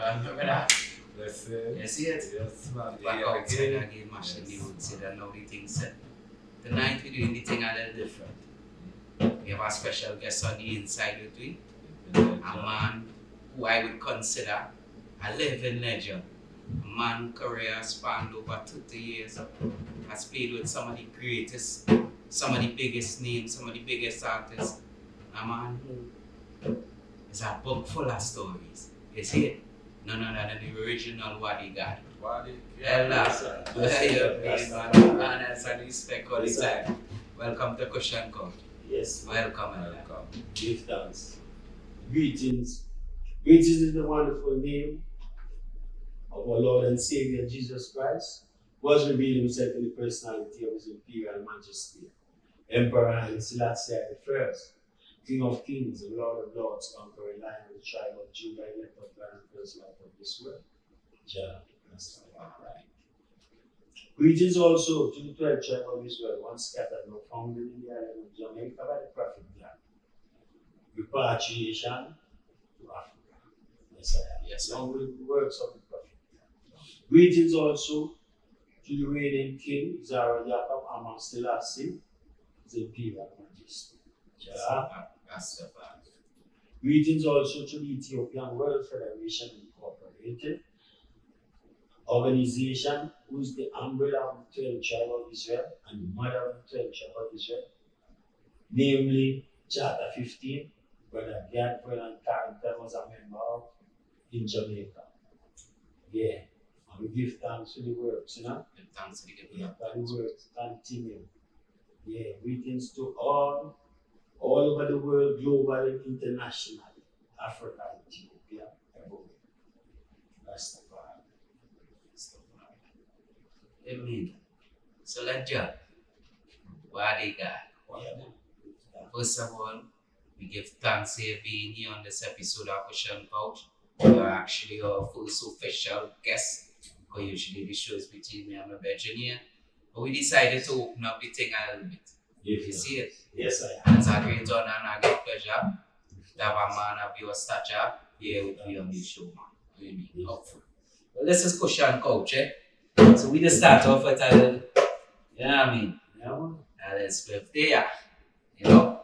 Remember that? That's it. You see it? Yes, man. Back outside again, mashing the wood, say that now the thing set. Tonight we're doing the thing a little different. We have a special guest on the inside with me. A man who I would consider a living legend. A man career spanned over 30 years. Has played with some of the greatest, some of the biggest names, some of the biggest artists. A man who is a book full of stories. You see it? None other than the original WADI guy. WADI? That's a respect all the time. Welcome to Kush&Couch. Yes. Welcome. Give thanks. Greetings. Greetings in the wonderful name of our Lord and Savior Jesus Christ, was revealed himself in the personality of his imperial majesty, Emperor Haile Selassie I, King of kings and Lord of lords, conquering Lion of the tribe of Judah, elect of God and first light of this world. Jah Rastafari. Greetings also to the 12 tribe of Israel, once scattered, now founded in the island of Jamaica by the prophet God. Repatriation to Africa. Yes, I am. Yes, along with the works of the prophet God. Greetings also to the reigning king, Zara Jacob, amongst Selassie, his imperial majesty. Jah Rastafari. Greetings also to the Ethiopian World Federation Incorporated, organization who is the umbrella of the 12 tribe of Israel and the mother of the 12 tribe of Israel, namely Charter 15, Brother Gadford and Carrington was a member of in Jamaica. Yeah, and we give thanks to the works, you know? Give thanks to the Yeah, giver. that the works continue. Yeah, greetings to all over the world, globally, internationally, Africa, Ethiopia, everywhere. Rastafari. Amen. So let's jump. WADI guy. Yeah, man. First of all, we give thanks for being here on this episode of Kush&Couch. You are actually our first official guest. Because usually the show is between me and my bedroom here. But we decided to open up the thing a little bit. You see it? Yes, I am. It's a great honor and a great pleasure to have a man of your stature here with me on this show, man. Really helpful. Well, this is Kush&Couch, eh? So we just start off with a little, you know what I mean? Yeah, man. A little split there, you know?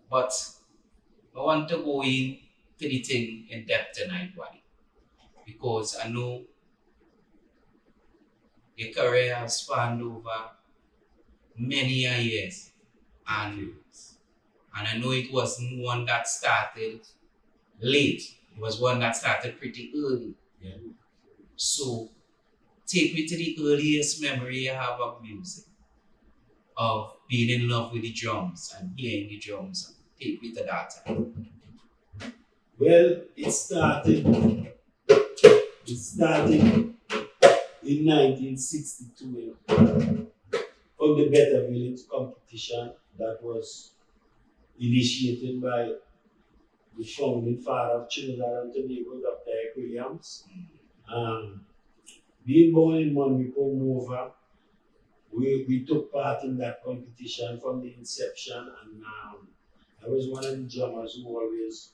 But I want to go into the thing in depth tonight, WADI. Because I know your career has spanned over many years. And I know it wasn't one that started late. It was one that started pretty early. Yeah. So take me to the earliest memory you have of music, of being in love with the drums and hearing the drums. Take me to that time. Well, it started in 1962 from the Better Village competition that was initiated by the founding father of Trinidad and Tobago, Dr. Eric Williams. Being born in Monrico, Mova, we took part in that competition from the inception, and I was one of the drummers who always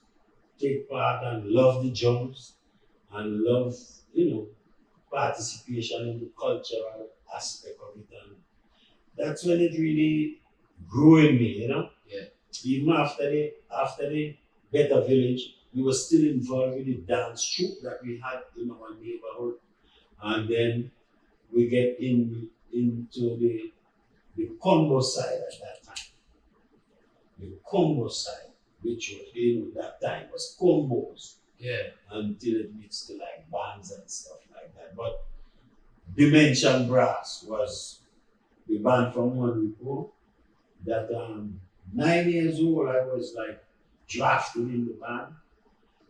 take part and love the drums and love, participation in the cultural aspect of it. And that's when it really grew in me, you know? Yeah. Even after the Better Village, we were still involved in the dance troupe that we had in our neighborhood. And then we get into the combo side at that time. The combo side, which was that time was combos. Yeah. Until it meets to like bands and stuff like that. But Dimension Brass was the band from Monrico that 9 years old I was like drafted in the band,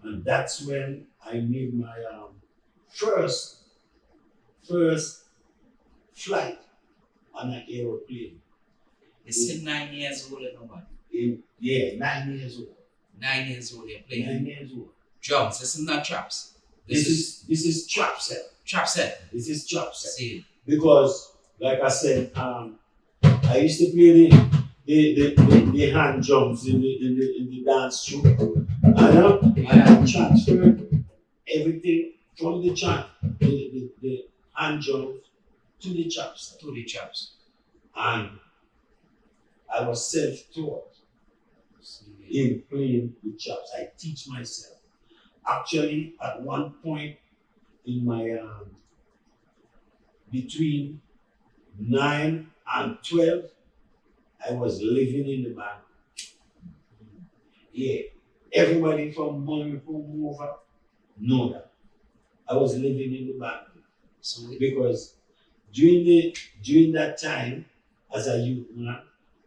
and that's when I made my first flight on an aeroplane. You said 9 years old and what? 9 years old. 9 years old, you're playing 9 years old. drums. This is not traps. This is trap set. Trap set. This is trap set. See. Because, like I said, I used to play the hand drums in the dance troupe. I transferred everything from the chant, the hand drums to the chops. To the chops. And I was self-taught in playing the chops. I teach myself. Actually, at one point in my between 9 and 12, I was living in the band. Yeah, everybody from Monroe over know that I was living in the band. So Because during that time, as a youth man,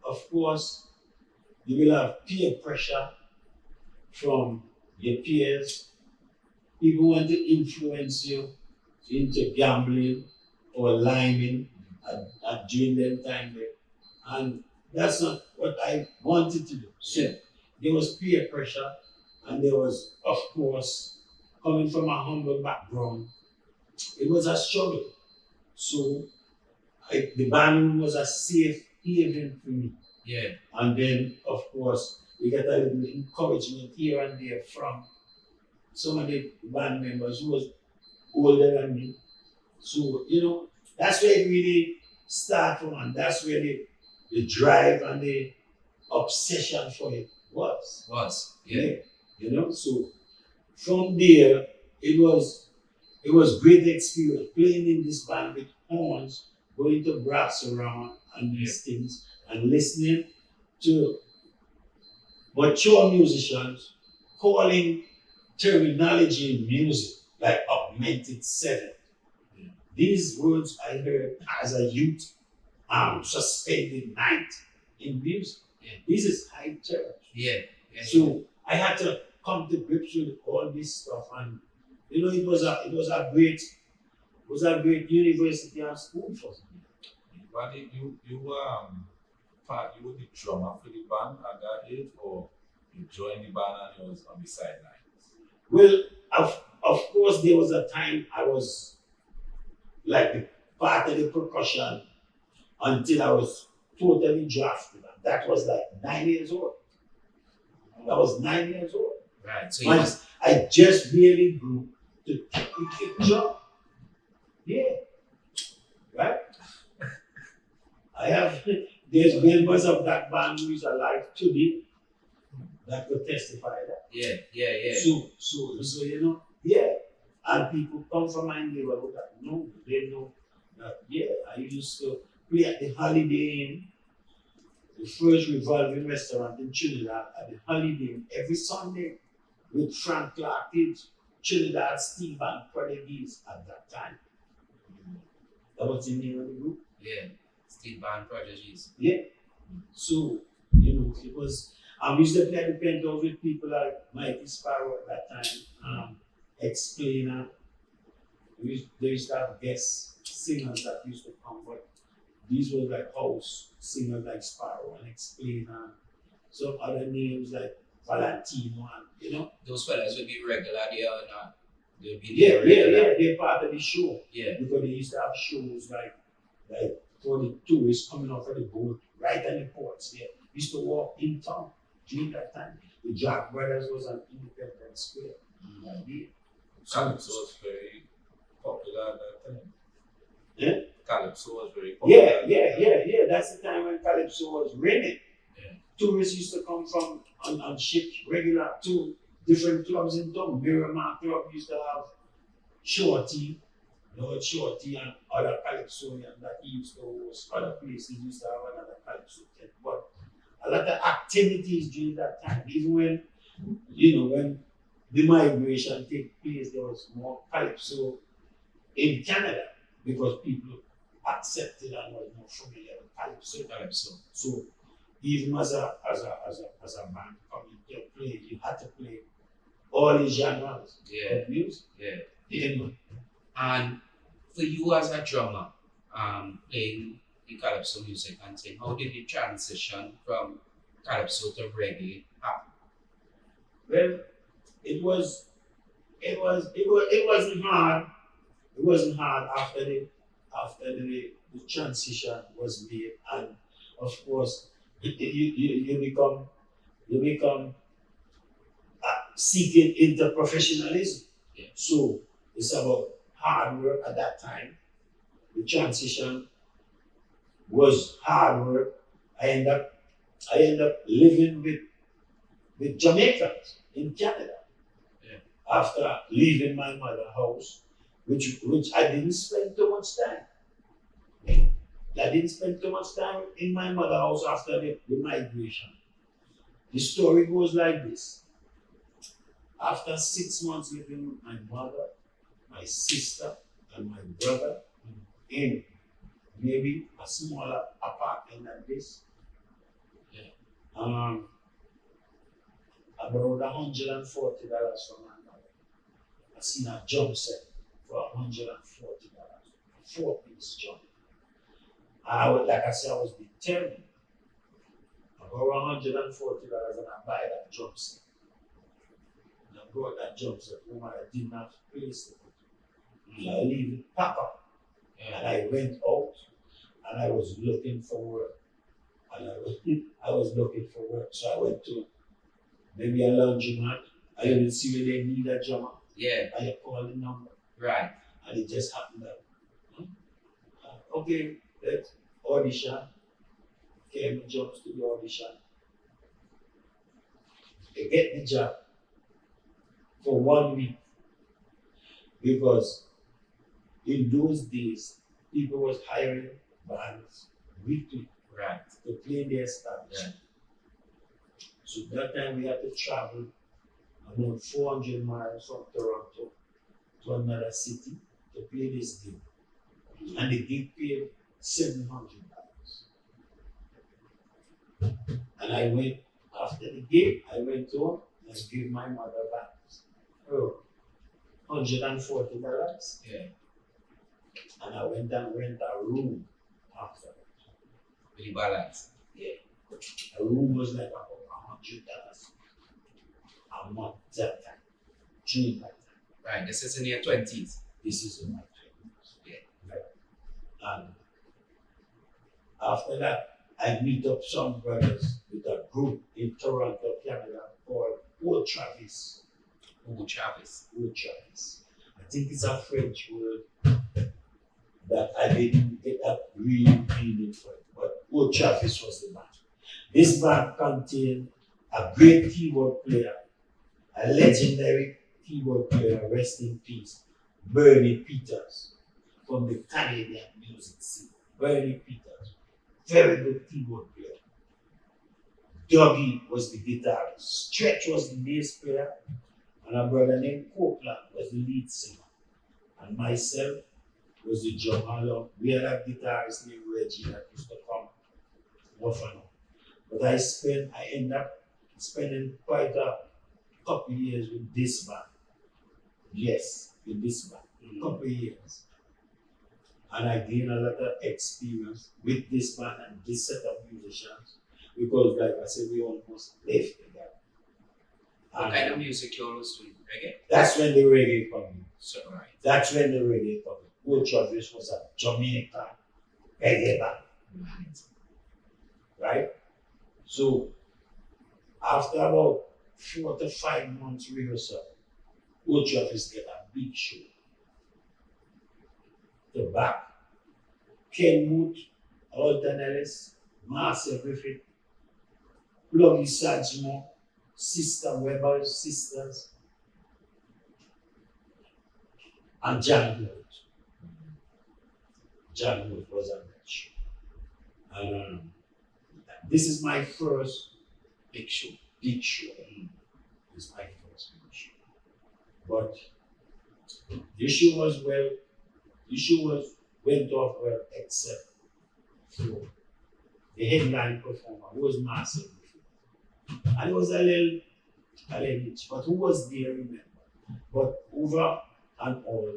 of course, you will have peer pressure from your peers. People want to influence you into gambling or liming during that time there. And that's not what I wanted to do. So there was peer pressure, and there was, of course, coming from a humble background, it was a struggle. So the band was a safe haven for me. yeah. And then, of course, we get a little encouragement here and there from some of the band members who was older than me. So, that's where it really started from, and that's where the drive and the obsession for it was. Yeah. So from there, it was great experience playing in this band with horns, going to brass around and these things, and listening to mature musicians calling terminology in music like augmented seventh. These words I heard as a youth, suspended ninth in music. This is high church. So I had to come to grips with all this stuff, and it was a great university and school for me. But you were the drummer for the band at that age, or you joined the band and you was on the sidelines? Well, of course, there was a time I was like the part of the percussion until I was totally drafted. And that was like 9 years old. I was 9 years old. Right. So I just barely grew to kick drum. Yeah. Right? There's members of that band who is alive today that could testify that. Yeah. So and people come from my neighborhood that know, they know that, I used to play at the Holiday Inn, the first revolving restaurant in Trinidad, at the Holiday Inn every Sunday with Frank Clark, Trinidad Steel Band Prodigies at that time. That was the name of the group. Yeah, Steel Band Prodigies. Yeah. So, it was, we used to play at the penthouse with people like Mighty Sparrow at that time, Explainer. They used to have guest singers that used to come, but these were like house singers like Sparrow and Explainer, some other names like Valentino, and Those fellas would be regular there or not? They'll be Yeah, there. they're part of the show. Yeah. Because they used to have shows like for the tourists coming off of the boat, right at the ports there. Used to walk in town during that time. The Jack Brothers was on Independence Square. Yeah. Calypso was very popular at that time. Yeah? Calypso was very popular. Yeah. That's the time when Calypso was raining. Yeah. Tourists used to come from on ships regular to different clubs in town. Miramar Club used to have Shorty, Lord Shorty, and other Calypsonians that he used to host. Other places used to have another Calypso tent. But a lot of activities during that time, even when the migration take place, there was more Calypso in Canada because people accepted and were more familiar with Calypso. So even as a band coming to play, you had to play all the genres of music. Yeah. And for you as a drummer, playing the Calypso music and saying, how did you transition from Calypso to reggae happen? Well, it wasn't hard. It wasn't hard after the transition was made, and of course you become seeking into professionalism. Yeah. So It's about hard work at that time. The transition was hard work. I end up living with Jamaicans in Canada. Yeah. After leaving my mother's house, which I didn't spend too much time. I didn't spend too much time in my mother's house after the migration. The story goes like this. After 6 months living with my mother, my sister, and my brother in maybe a smaller apartment like this, about $140 from my mother. I seen a jump set for $140, a 4-piece jump. Like I said, I was determined. I borrowed $140 and I buy that jump set. And I brought that jump set home and I didn't have place to put it. So I leave it pack up. And I went out and I was looking for work. And I was looking for work. So I went to maybe a laundromat. I didn't see where they need a drummer. Yeah. I called the number. Right. And it just happened that, okay, let's audition. Came jobs to the audition. They get the job for 1 week because in those days people was hiring bands weekly to play their establishment. So that time we had to travel about 400 miles from Toronto to another city to play this gig. And the gig paid $700. And I went, after the gig, I went home and gave my mother back $140. Yeah. And I went and rent a room after that. Really balance. Yeah. A room was like about $100 a month that time, during that time. Right, this is in your 20s. This is in my 20s. Yeah. Right. And after that, I meet up some brothers with a group in Toronto, Canada called Old Travis. Hugo Chavez. Old Travis. I think it's a French word that I didn't get a real meaning for it, but Old Travis was the band. This band contained a great keyboard player, a legendary keyboard player, rest in peace, Bernie Peters, from the Canadian music scene. Bernie Peters, very good keyboard player. Dougie was the guitarist, Stretch was the bass player, and a brother named Copeland was the lead singer. And myself was the drummer. We had a guitarist named Reggie that used to come often. But I ended up spending quite a couple of years with this band. Yes, with this band, a couple of years. And I gained a lot of experience with this band and this set of musicians because, like I said, we almost lived together. What kind of music you always doing? Reggae? That's when the reggae came in. So, right. That's when the reggae came in. Old Travis was a Jamaican reggae band. Right? So, after about 4 to 5 months rehearsal, Old Travis get a big show. The back, Ken Wood, Alton Ellis, Marcel Griffith, Pluggy Sajmo, Sister Weber, Sisters, and John Wood. John Wood was on that show. And this is my first big show. Big show. This is my first big show. But the show was went off well, except for the headline performer, who was Marcel Griffith. And it was a little challenge, but who was there, remember? But over and all,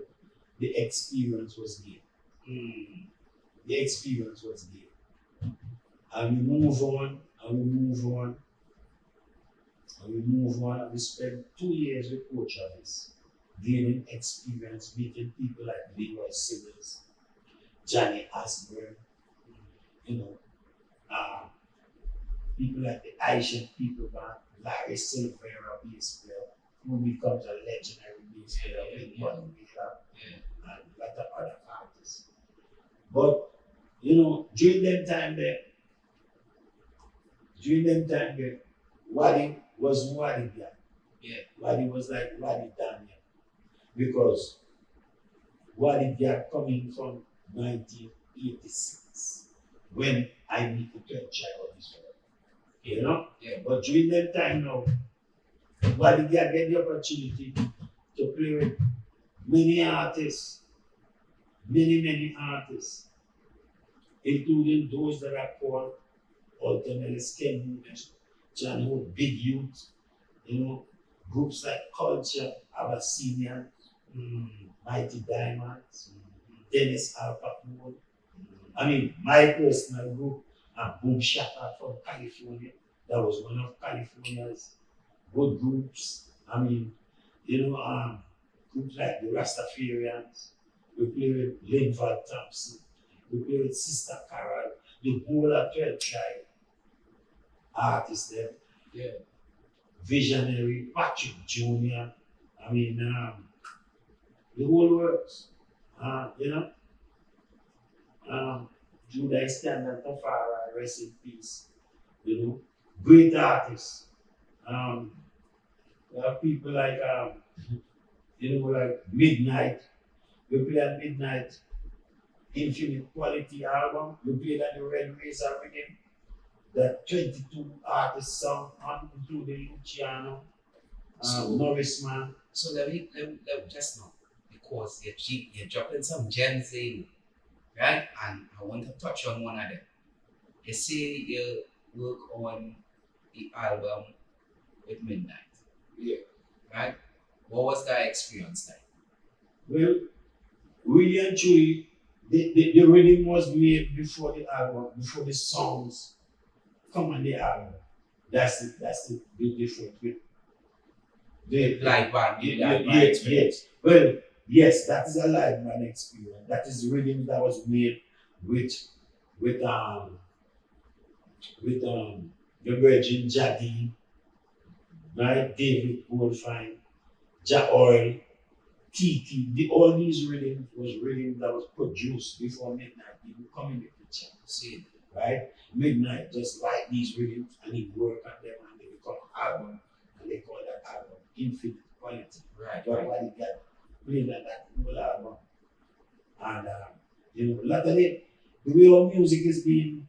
the experience was there. The experience was there. And we move on, and we move on, and we move on, and we spent 2 years with Coach Travis, gaining experience, meeting people like Leroy Simmons, Johnny Asburn, people like the Asian People Band, Larry Silvera, bass player, who becomes a legendary instead of with Yeah. Buddy Miller Yeah. and a lot of other artists. But you know, during them time there, Wadi was Wadi guy. Yeah. Wadi was like Wadi Daniel because Wadi guy coming from 1986 when I meet the 12th tribe of Israel. You know? Yeah. But during that time now, Wadi guy get the opportunity to play with many artists, many artists, including those that are called ultimately skin movement, John Hood, Big Youth, you know, groups like Culture, Abyssinian, Mighty Diamonds, Dennis Alpha Moon. I mean, my personal group, Boom Shaka from California. That was one of California's good groups. I mean, you know, groups like the Rastafarians. We play with Linval Thompson. We play with Sister Carol. The whole of 12 tribe artists there. Yeah. Visionary, Patrick Jr. I mean, the whole works. You know, Judah Standard Tafara, rest in peace. You know, great artists. There are people like, you know, like Midnight. We play at Midnight, Infinite Quality album. We played at the Red Razor Rhythm. The 22 artists song on, including Luciano, Norris Man. So let me just know, because you're dropping some gems in, right? And I want to touch on one of them. You say you work on the album with Midnight. Yeah. Right? What was that experience like? Well, really and truly, the rhythm was made before the album, before the songs come on the album. That's the big difference with the Live band, yes. Well, yes, that is a live band experience. That is the rhythm that was made with the Virgin Jadine, right? David Goldfine, Ja Oil, TT, all these rhythms was rhythm that was produced before Midnight even come in the picture. See, Right? Midnight just like these rhythms and he work on them and they become album and they call that album Infinite Quality. right, That's right. why they got played on that whole album. And you know, a lot of it, the way our music is being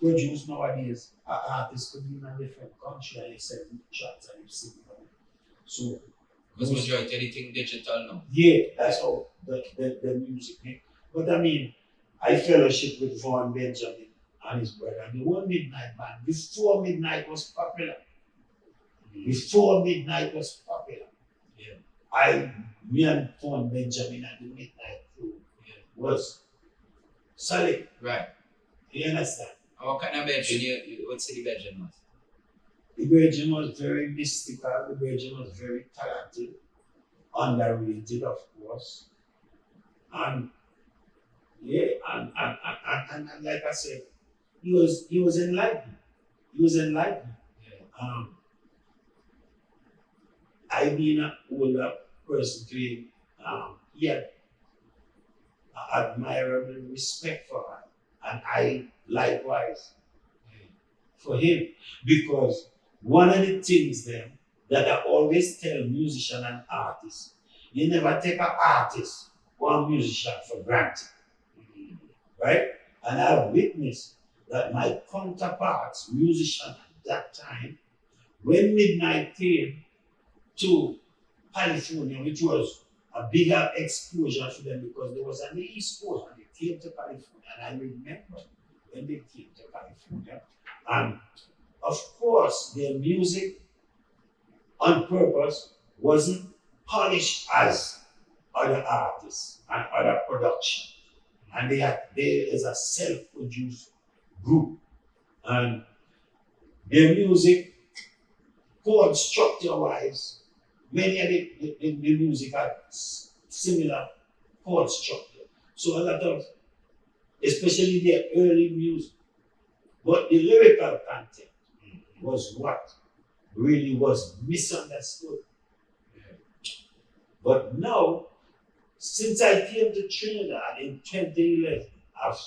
produced nowadays, artists could be in a different country and they send shots and you sing them. So Because majority anything digital now. yeah, that's how the music made. But I mean, I fellowship with Vaughn Benjamin and his brother. The whole Midnight band, before Midnight was popular. Before Midnight was popular. Yeah. Me and Vaughn Benjamin and the Midnight crew was solid. Right. You understand? What kind of bedroom you would say the bedroom was? The Virgin was very mystical, the Virgin was very talented, underrated of course. And yeah, and like I said, he was enlightened. He was enlightened. Yeah. I being an older person to him, he had admirable respect for her. And I likewise for him. Because one of the things then that I always tell musicians and artists, you never take an artist or a musician for granted. Right? And I've witnessed that my counterparts, musicians at that time, when Midnight came to California, which was a bigger exposure for them because there was on the East Coast and they came to California. And I remember when they came to California, and of course their music on purpose wasn't polished as other artists and other production. And there is a self-produced group. And their music, chord structure-wise, many of the music had similar chord structure. So a lot of, especially their early music, but the lyrical content was what really was misunderstood. But now, since I came to Trinidad in 2011, I've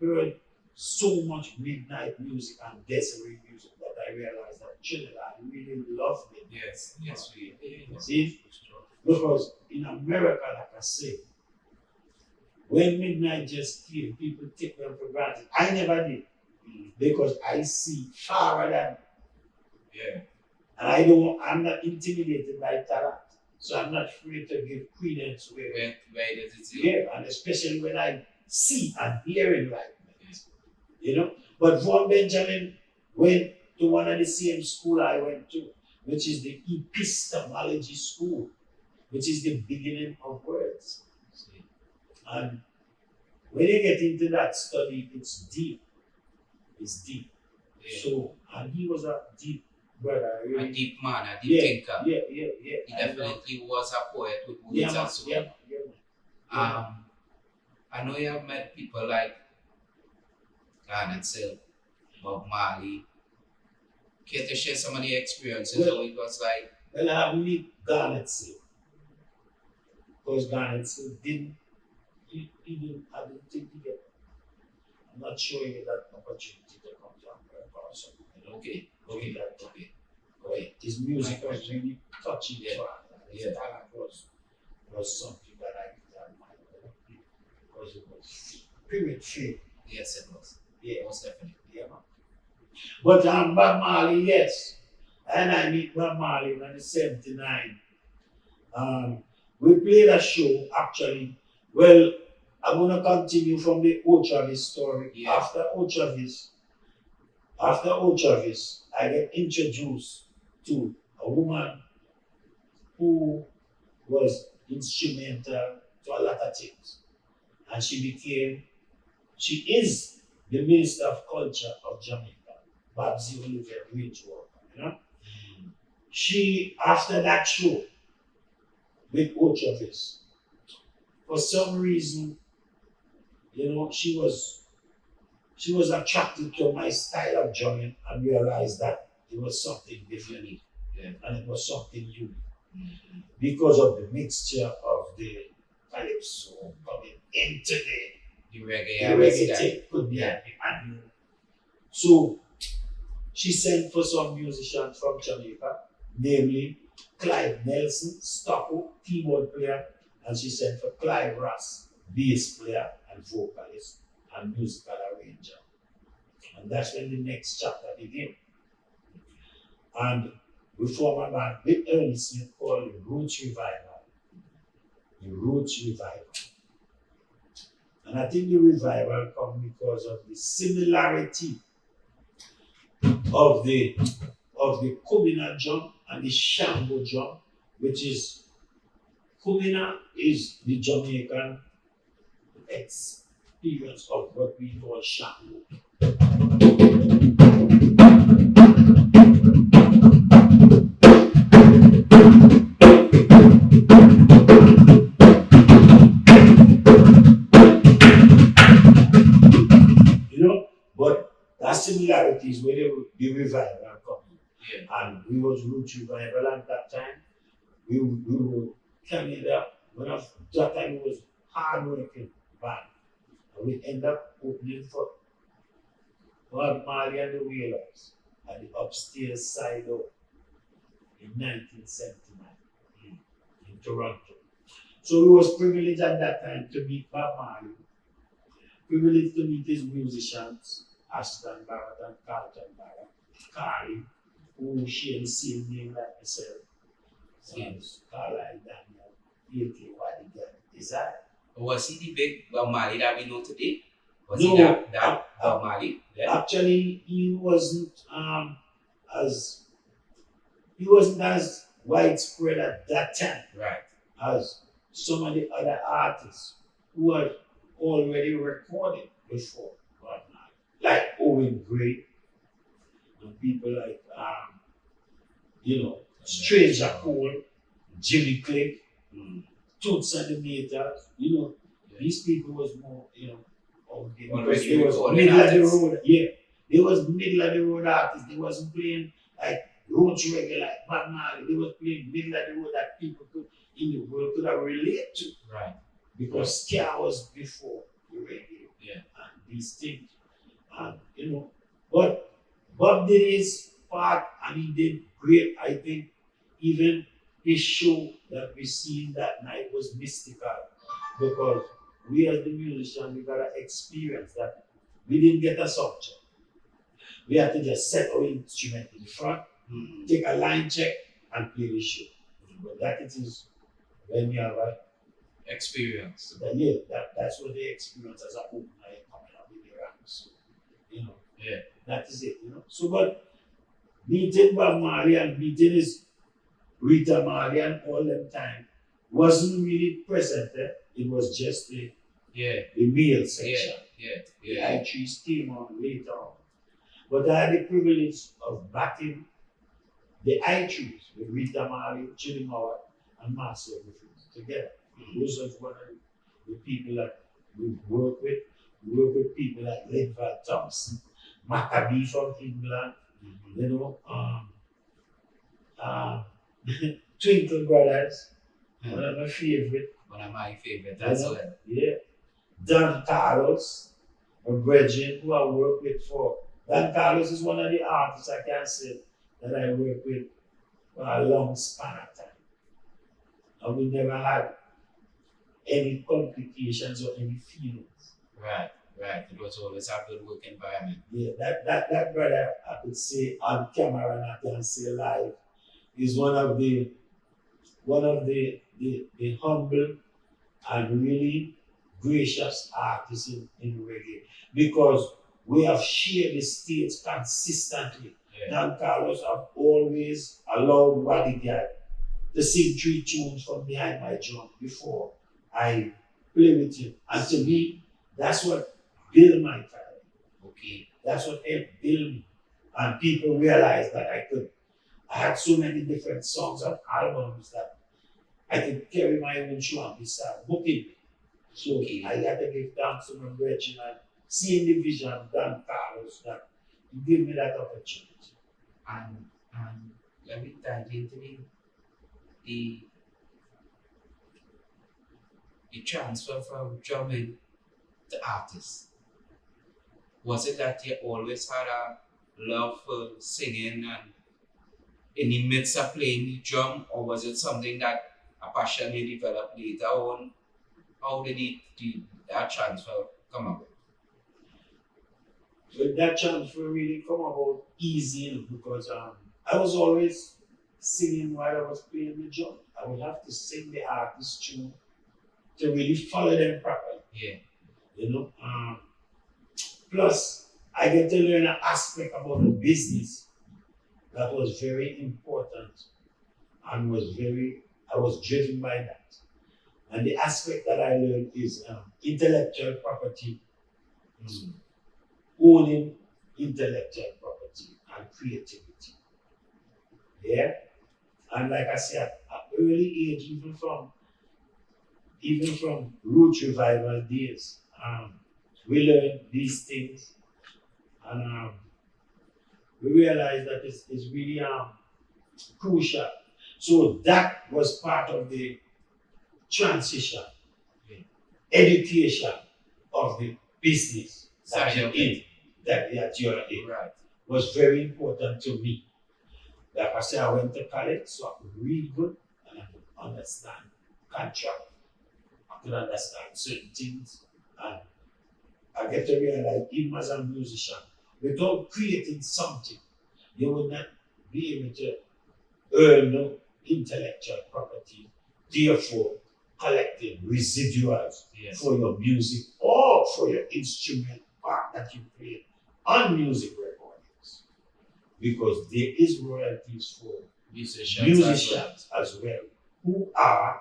heard so much midnight music and Desiree music that I realized that Trinidad really loved it. Yes, we See? Because in America, like I say, when midnight just came, people take them for granted. I never did. Because I see far than, Yeah. and I'm not intimidated by talent. So I'm not afraid to give credence where Where does it say? yeah, and especially when I see and hear enlightenment. You know? But Von Benjamin went to one of the same school I went to, which is the epistemology school, which is the beginning of words. See? And when you get into that study, it's deep. It's deep. Yeah. So, and he was a deep brother. Really. A deep man, a deep thinker. Yeah. He definitely was a poet with words Yeah, and so on. Yeah. I know you have met people like Garnet Silk, Bob Marley. Care to share some of the experiences how it was like? Well, I have met Garnet Silk. Because Garnet Silk didn't, I didn't think he get. I'm not sure he had that opportunity to come to America or something. Okay. But his music was really touching. Yeah. His talent was something that I admired. Because it was spirit filled. Yes, it was. Yeah. Most definitely. Yeah, man. But Bob Marley, yes. And I meet Bob Marley in 79. We played a show actually. Well, I'm gonna continue from the Otravis story. Yeah. After Otravis, I get introduced to a woman who was instrumental to a lot of things. And she is the Minister of Culture of Jamaica, Babsy Oliver Ridgewater, you know? She, after that show with Otravis, for some reason, you know, she was attracted to my style of drumming and realized that it was something different. Yeah. And it was something unique. Mm-hmm. Because of the mixture of the calypso coming into The the reggae. tape could be and so she sent for some musicians from Jamaica, namely Clive Nelson, Stocko, keyboard player, and she sent for Clive Ross, bass player and vocalist and musical arranger. And that's when the next chapter began. And we formed a band with Ernie Smith called the Roots Revival. The Roots Revival. And I think the revival comes because of the similarity of the Kumina drum and the Shango drum, which is Kumina is the Jamaican experience of what we call Shango. But that similarities where the revival coming. Yeah. And we was Roots Revival at that time. We were Canada. That time it was hard working band. And we end up opening for Bob Marley and the Wailers at the upstairs side of in 1979 in Toronto. So we was privileged at that time to meet Bob Marley, privileged to meet his musicians, Ashton Barrett and Carlton Barrett, Carly, who share the same name like myself. Carlisle Daniel, A.K. WADI. Is that? Was he the big Bob Marley that we know today? Was No, he that Bob Marley? Yeah. Actually, he wasn't as widespread at that time Right. as some of the other artists who had already recorded before Bob Marley, like Owen Gray and people like Stranger Cole, Jimmy Click, Toots and the Meters, these people was more, because they was middle of the road, they was middle of the road artists. They wasn't playing like road reggae like Bob Marley. They was playing middle of the road that people could in the world could have relate to. Right. Because ska was before the reggae. Yeah. And these things. And but Bob did his part and he did great. I think even his show that we seen that night was mystical because we as the musicians we gotta experience that we didn't get a subject. We had to just set our instrument in the front, take a line check, and play the show. But that it is when you have a Experience. that's what they experience as a open night coming up in the ranks. So, Yeah. that is it, So, but meeting Bob Marley and meeting his Rita Marley and all them time wasn't really present there. It was just the male section. The I3s came on later on. But I had the privilege of backing the I3s with Rita Marley, Jimmy Howard, and Master Griffiths together. Those are one of the people that we work with. We work with people like Linval Thompson, Maccabee from England, Twinkle Brothers, one of my favorite. One of my favorite as well. Yeah. Don Carlos, a brethren who I work with for. Don Carlos is one of the artists I can say that I work with for a long span of time. And we never had any complications or any feelings. Right. It was always a good work environment. Yeah, that brother I could say on camera and I can say live is one of the humble and really gracious artists in reggae because we have shared the stage consistently. Yeah. Dan Carlos have always allowed WADI guy to sing 3 tunes from behind my drum before I play with him. And to me, that's what built my career. Okay. That's what helped build me. And people realized that I had so many different songs and albums that I could carry my own show and they started booking me. So I got to give thanks to my brethren and seeing the vision of Dan Carlos that he gave me that opportunity. And let me dive into the transfer from drumming to artist. Was it that you always had a love for singing and in the midst of playing the drum, or was it something that a passion you developed later on? How did that transfer come about? Well, that transfer really come about easy because I was always singing while I was playing the drum. I would have to sing the artist tune to really follow them properly. Yeah. Plus, I get to learn an aspect about the business that was very important and I was driven by that. And the aspect that I learned is intellectual property, owning intellectual property and creativity. Yeah? And like I said, at early age, even from Root Revival days, we learned these things and we realized that it's really crucial. So that was part of the transition, education of the business that you're in, Right. was very important to me. Like I said, I went to college so I could read good and I could understand contract. I could understand certain things and I get to realize even as a musician, without creating something, you will not be able to earn no intellectual property, therefore collecting residuals for your music or for your instrument part that you play on music recordings. Because there is royalties for musicians as well, who are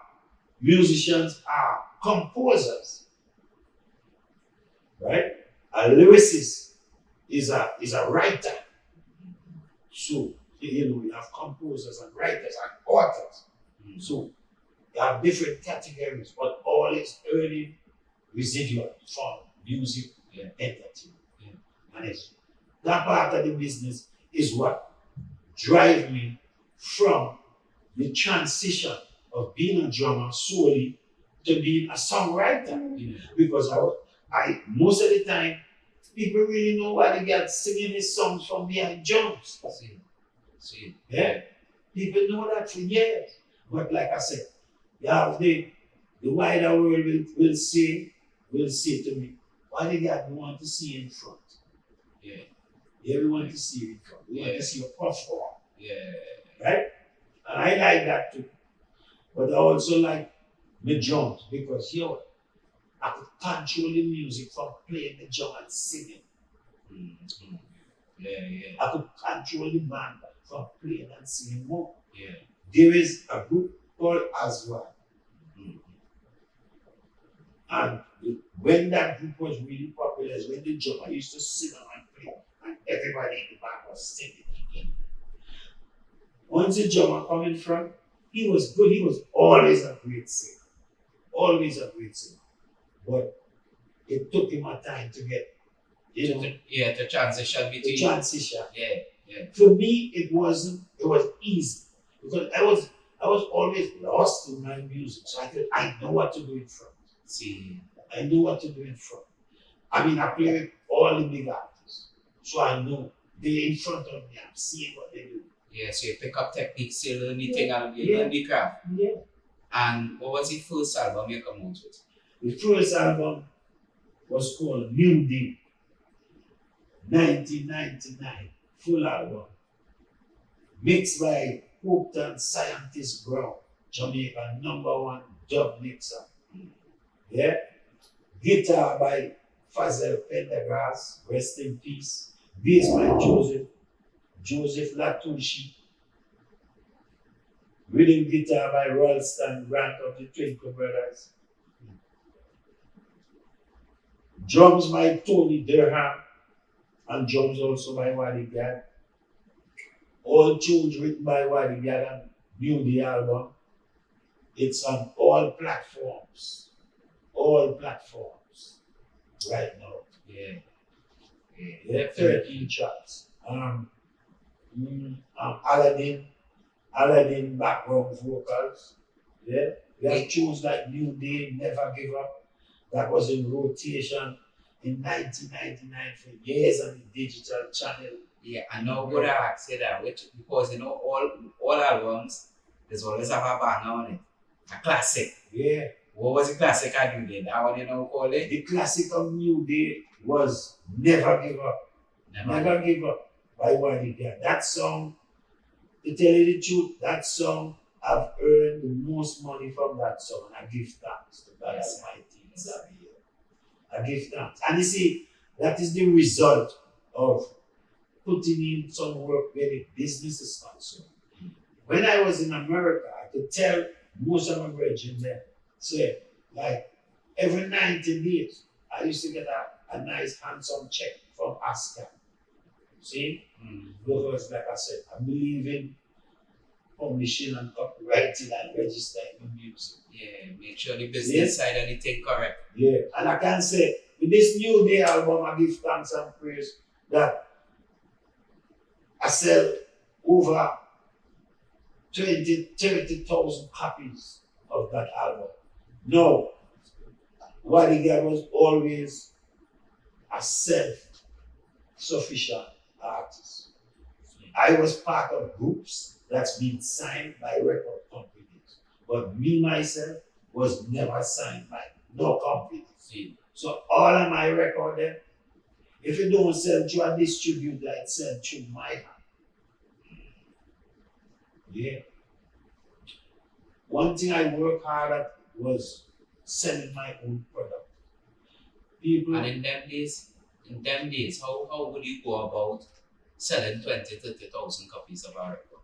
musicians are composers. Right? A lyricist is a writer. So we have composers and writers and authors. So you have different categories, but all is earning residual from music and entertainment. And that part of the business is what drive me from the transition of being a drummer solely to being a songwriter. Because I most of the time, people really know why they get singing his songs from behind drums. See. Yeah. People know that for years. But like I said, you have the wider world will say to me, why do you want to see in front? Yeah. You want to see in front. You want to see a perform. Yeah. Right? And I like that too. But I also like the drums because I could control the music from playing the drum and singing. Mm-hmm. Yeah. I could control the band from playing and singing more. Yeah. There is a group called Aswa. Mm-hmm. And when that group was really popular, is when the drummer used to sit down and play, and everybody in the band was singing. Once the drummer coming from, he was good. He was always a great singer. Always a great singer. But it took him a time to get, to transition between. The transition. Yeah. For me, it was easy. Because I was always lost in my music. So I know what to do in front. I know what to do in front. I mean, I play with all the big artists. So I know they're in front of me. I'm seeing what they do. Yeah, so you pick up techniques, you learn the thing, and you learn the craft. Yeah. And what was the first album you come out with? The first album was called New Day, 1999, full album. Mixed by Hopeton Scientist Brown, Jamaica #1 dub mixer. Yeah. Guitar by Fazel Pendergrass, rest in peace. Bass by Joseph Latouche. Rhythm guitar by Ralston Grant of the Twinkle Brothers. Drums by Tony Durham, and drums also by WADI. All tunes written by WADI and New the album. It's on all platforms. All platforms. Right now. Yeah. 13 tracks. Aladdin background vocals. Yeah. We have tunes like New Day, Never Give Up. That was in rotation in 1999 for years on the digital channel. Yeah, I know what I say that, because all albums, there's always have a banger on it. A classic. Yeah. What was the classic I do then? That one you know call it? The classic of New Day was Never Give Up. Never Give Up by WADI. That song, to tell you the truth, that song, I've earned the most money from that song, and I give thanks to God Almighty. I give thanks. And you see, that is the result of putting in some work where the business is concerned. When I was in America, I could tell most of my brethren there, say, like every 90 days, I used to get a nice handsome check from ASCA. See? Because like I said, I believe in publishing and copywriting and registering the music. Yeah, make sure the business side and the thing correct. Yeah, and I can say, with this New Day album, I give thanks and praise that I sell over 30,000 copies of that album. No, WADI was always a self-sufficient artist. I was part of groups that's been signed by record companies, but me myself was never signed by no company. So all of my record there, if you don't sell to a distributor, it's sell through my hand. Yeah. One thing I worked hard at was selling my own product. People. And in them days, how would you go about selling 30,000 copies of a record?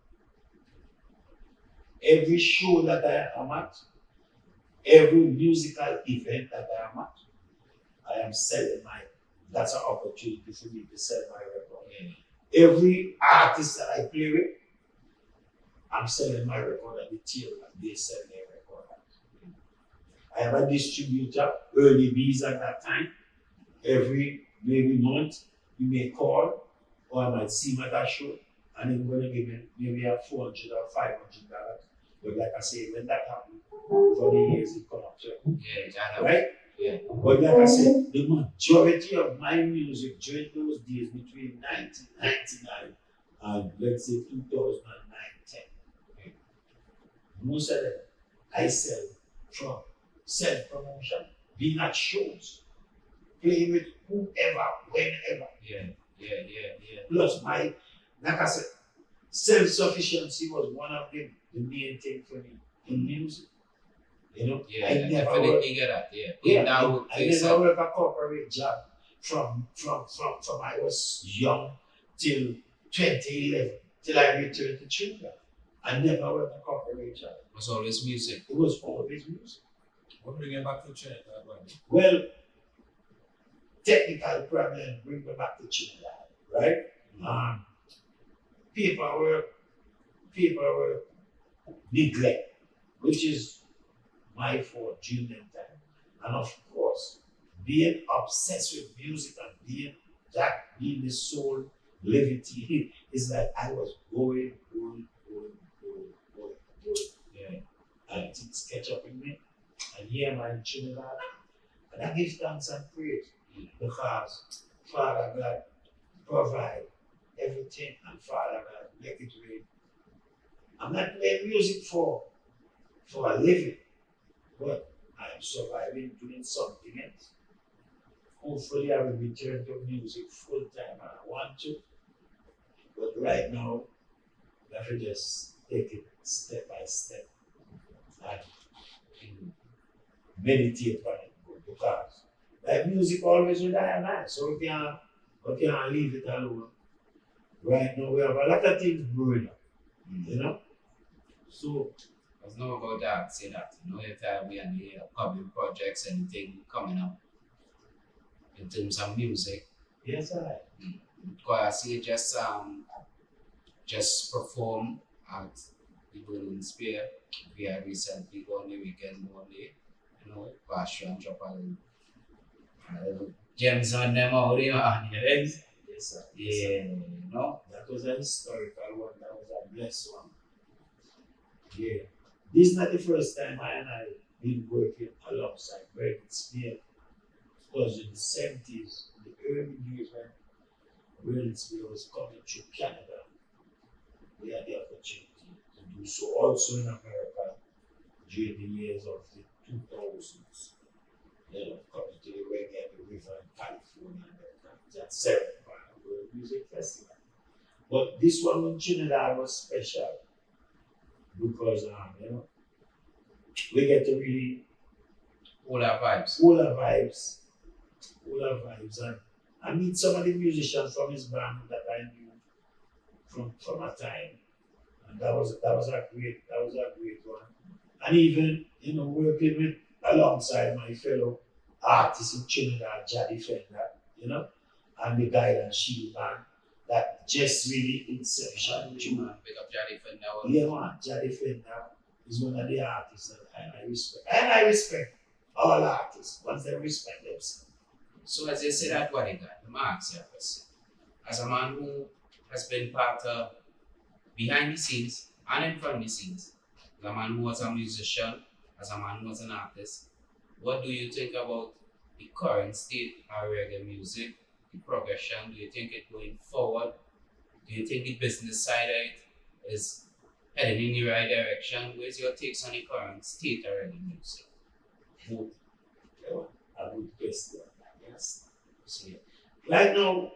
Every show that I am at, every musical event that I am at, I am selling that's an opportunity for me to sell my record. Yeah. Every artist that I play with, I'm selling my record at the table and they sell their record. I have a distributor, Early Bees at that time. Every maybe month, you may call or I might see him at that show and he's going to give me maybe a $400 or $500. But like I say, when that happened, for the years it come up to it. Yeah, Jana. Right? Yeah. But like I said, the majority of my music during those days between 1999 and let's say 2009-10, most of them I sell from self-promotion, being at shows, playing with whoever, whenever. Yeah. Plus my, like I said, self-sufficiency was one of the main things for me in music. You know, Yeah, I never definitely worked, get that. Yeah. yeah, That would I never worked a corporate job from I was young till 2011, till I returned to Trinidad. I never worked a corporate job. It was always music. It was always music. What bring you back to Trinidad? Well, technical problem bring me back to Trinidad, right? People were neglect, which is my fault during that time. And of course, being obsessed with music and being the soul levity is like I was going. Yeah. And things catch up with me. And here am I in Trinidad. And I give thanks and praise because Father God provide everything and Father God make it rain. I'm not playing music for a living, but I'm surviving doing something else. Hopefully I will return to music full time and I want to. But right now, I have to just take it step by step and meditate on it because like music always will die and die, so we can't leave it alone. Right now we have a lot of things brewing up, you know. So There's no about that, say that. You know, if we have any upcoming projects, anything coming up in terms of music. yes, Because I see you just perform at the Burning Spear. We have recently gone the weekend only, you know, bash and drop a little gems on them out here on your legs. yes, sir. Yeah, you know. That was a historical one. That was a blessed one. Yeah. This is not the first time I been working alongside Burning Spear. Because in the 70s, the early years when Burning Spear was coming to Canada, we had the opportunity to do so also in America during the years of the 2000s. You know, coming to the Reggae at the River in California and that 7th World Music Festival. But this one in Trinidad was special because, you know, we get to really All our vibes. all our vibes, and I meet some of the musicians from his band that I knew from a time, and that was a great one. And even, you know, working with alongside my fellow artists in Trinidad, WADI, you know, and the Guidance Shield band that just really inception to Pick up Johnny for now. yeah, man, WADI is one of the artists that I respect. And I respect all artists once they respect themselves. So as you say that, what you got? Let me ask you a question. As a man who has been part of behind the scenes and in front of the scenes, as a man who was a musician, as a man who was an artist, what do you think about the current state of reggae music, the progression? Do you think it going forward? Do you think the business side of it is heading in the right direction? Where's your takes on the current state of reggae music? Both. You know, a good question. Yes. See, Right now,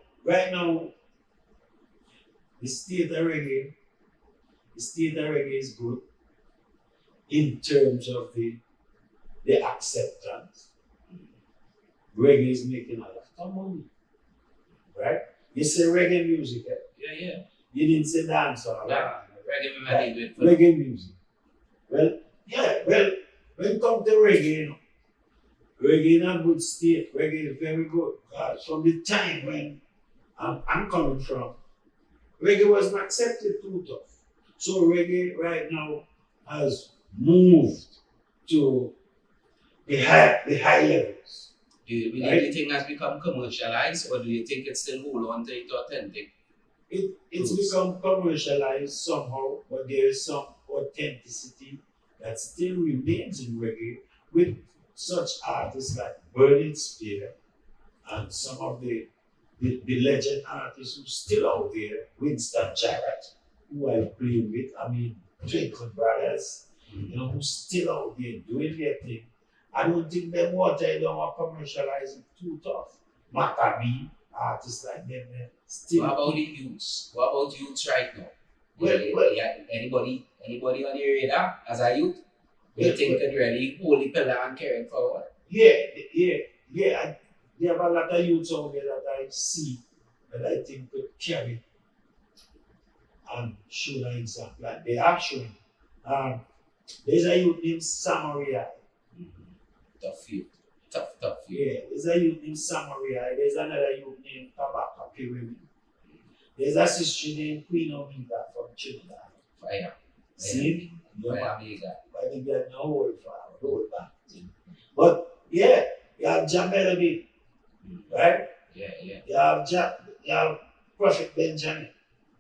the state of reggae is good in terms of the acceptance. Reggae is making a lot of money, right? You say reggae music, eh? yeah. You didn't say dancehall, right? Nah, reggae me Right. do it for Reggae music. Well, when it comes to reggae, you know, reggae in a good state, reggae is very good. From the time when I'm coming from, reggae wasn't accepted too tough. So reggae right now has moved to the high levels. Do you believe the thing has become commercialized, or do you think it still hold on to it authentic? It's Roots. become commercialized somehow, but there is some authenticity that still remains in reggae with such artists like Burning Spear and some of the legend artists who still out there, Winston Jarrett, who I play with, I mean, Twinkle Brothers, you know, who's still out there doing their thing. I don't think them water it down or commercialize it too tough. Maccabee, artists like them, man, still. What about the youths? What about youths right now? Well, Yeah, anybody on your radar as a youth? You well, think could really hold the pillar and carry it forward? yeah, yeah. There are a lot of youths out there that I see that I think could carry and show the example. And they are showing. There's a youth named Samaria. Tough youth. Tough youth. Yeah, there's a youth named Samaria. There's another youth named Tabaka Pyramid. There's a sister named Queen Omega from Trinidad. Fire. See? Fire mega. But they got no hold back. But yeah, you have Jamelody, right? Yeah. You have Prophet Benjamin.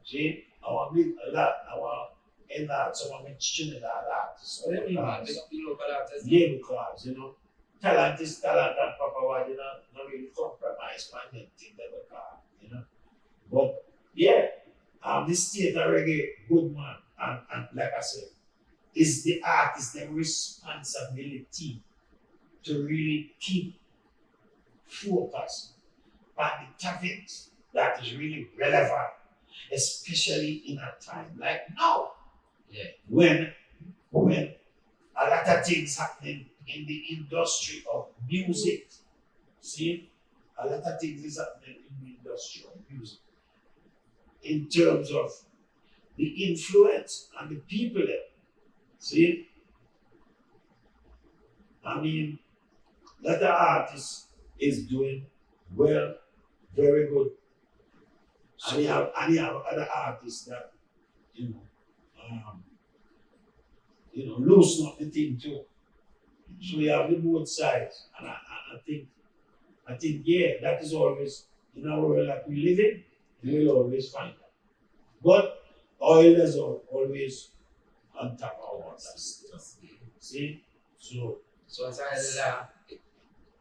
See? I want some of my Trinidad artists. So What do you mean, man? Big up the local artists. yeah, because you know, talent is talent and Papa was not really compromise on them thing that we call, you know. But yeah, the state of reggae, good man, and like I said, it's the artist their responsibility to really keep focus on the topics that is really relevant, especially in a time like now. Yeah. When a lot of things happening in the industry of music. See, a lot of things is happening in the industry of music. In terms of the influence and the people there. See? I mean, that the artist is doing well, very good. And you have other artists that, loosen up the thing too. So you have the both sides. And I think, yeah, that is always, in our world that we live in, you will always find that. But oil is always on top of our stuff. See? So as